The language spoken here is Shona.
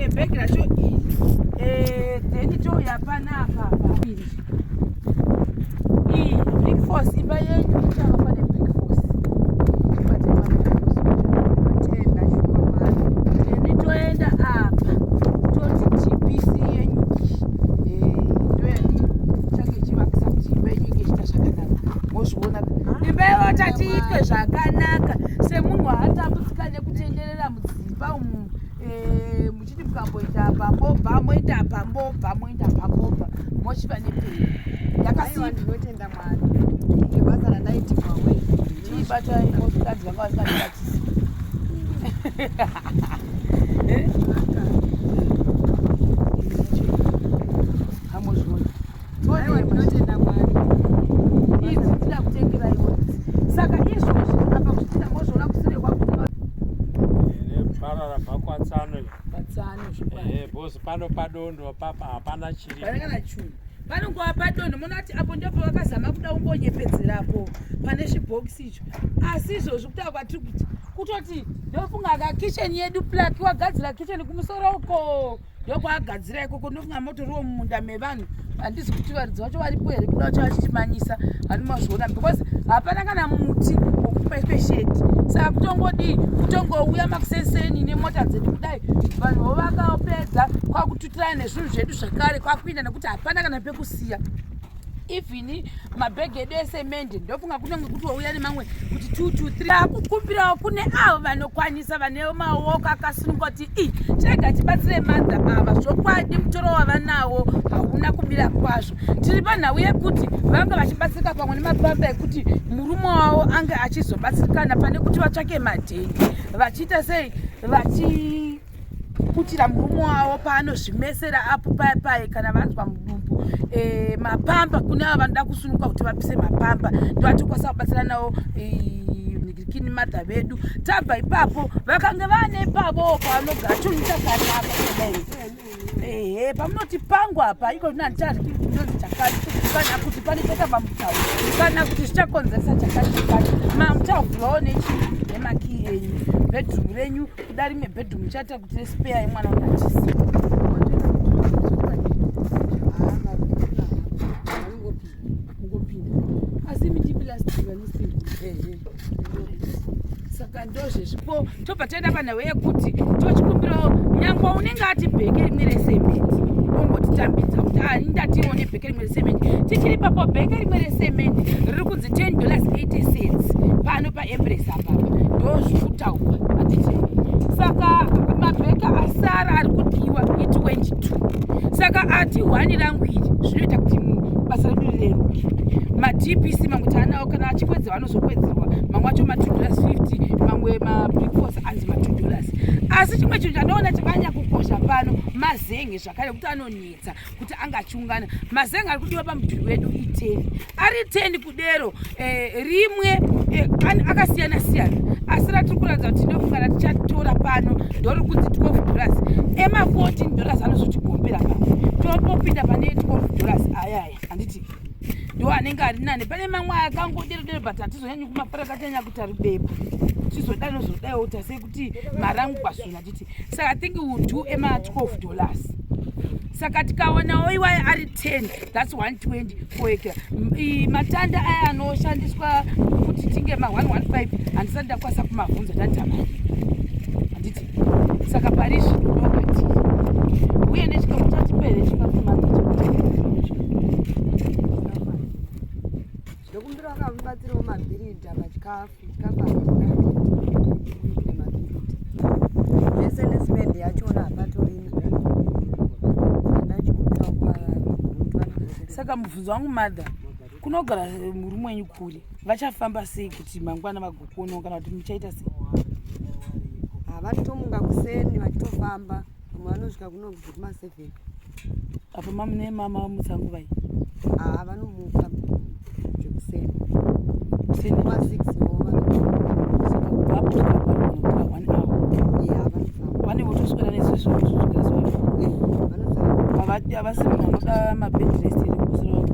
rimwe bhegi racho then touya panapa iyi brickforce imba yenyu ichava pane brickforce then toenda apa toti DPC yenyu change chivakisa kuti imba yenyu inge ichita zvakanaka mozviona imba ivo tati itwe zvakanaka semunhu haatambudzika nekutenderera mudzimba umu muchiti mukamboita pambobva moita pambobva moita pambobva mochiva nepei yakasiwa ndinotenda Mwari nebasa randaitirwa we chibatai mozvikadzi vanga vasingandibatisi hamozviona ndinotenda Mwari idzi dzida kutengera iwodzi saka izvozvi apa kuchitira mozviona kusire kwakuti parara pakwatsano patsano bosi pano padondo papa hapana chiri panengana chunhu panongova padondo munati apo ndipo vakazama kuda kumbonyepedzerapo pane zvibhokisi icho asi izvozvi kutaa kwatiri kuti kutoti ndofunga ka kicheni yedu plaki wagadzira kicheni kumusoro uko ndokwaagadzira ikoko ndofunga motoriwo mumunda mevanhu handizi kuti varidzi vacho varipo here kuda vacho vachichimanyisa handimazviona because hapana kana muti wokupepesheti saka kutongodi kutongouya makusenseni nemota dzedu kudai vanhu vovakaopedza kwakututirana nezvinhu zvedu zvakare kwakuinda nekuti hapana kana pekusiya even mabhegi edu esemende ndofunga kunenge kuti wauya nemamwe kuti 2 to 3 akukumbirawo kune avo vanokwanisa vane maoko akasunungoti chirega tibatsire madha ava zvokwadi mutoro wava nawo hauna kumira kwazvo tiri panhau yekuti vanga vachibatsirika pamwe nemapamba ekuti murume wavo ange achizobatsirikana pane kuti vatsvake madheni vachiita sei vachiputira murume wavo paanozvimesera apo paya kana vanzwa mudumbu mapamba kune ava vanoda kusunuka kuti vapise mapamba ndovatokwanisa kubatsira nawo kini madha vedu tabva ipapo vakange vane pavo pavanogara chinhu chakanaka kudai pamunoti pangu apa iko ndinandicharikindonzi chakati kana kuti pane chakabva mutauro kana kuti zvichakonzeresa chakati muchavhurawo nemakii enyu bedroom renyu kuda rimwe bedroom chaita kuti respeya yemwana unachisi asi saka ndozvezvipo tobva taenda panhau yekuti tochikumbirawo nyangwe unenge ati bheke rimwe resemende ongotitambidza kuti ndatione bheke rimwe resemende tichiri papo bheke rimwe resemende riri kunzi $10.80 pano paempress apapa ndozvikutaurwa handiti saka mabheke asara ari kudiwa i22 saka ati1 rangu iri zvinoita kuti basa redu rireruke madpc mamwe taanawo kana achikwedza vanozokwedzerwa mamwe acho $2.50 mamwe mabrickforce anzi $2 asi chimwe chinhu chandoona chakanyanya kukosha pano mazenge zvakare kuti anonetsa kuti angachiungana mazenge ari kudiwa pamudhuri wedu i10 ari 10 kudero rimwe akasiyana siyana asi ratiri kuratidza kuti ndofungana tichatora pano ndori kunzi $12 ema$14 anozotigombera pano topopinda pane $12 ayaya handiti ndo anenge ari nane pane mamwe akangodero but hatizonyanyi kumapara katanyanya kuti ari beba tizoda nozodaiwo tasei kuti marangu kwazvina titi saka I think we'll do ema$12 saka tikaonawo iwaye ari 10 that's 120 foekera matanda aya anoshandiswa kuti tinge ma115 handisati ndakwanisa kumabvunza tatamani handiti saka pari zvinodokati uye nechikamu chatipere chikafumadza ndokumbira vakamubatsirawo mabhiridha pachikafu zvese nesimende yachona hapatorina saka mubvunzo wangu madha kunogara murume wenyu kure vachafamba sei kuti mangwana vagokuonawo kana kuti muchaita sei havatomunga kuseni vachitofamba vamwe vanosvika kunobva kuma7 apo mamune mama mutsangu vai vanomuka zvekuseni kuma6 vane votoswera nezvezvozvozvikaziva havasi munhu anoda mabedrest iri kusoro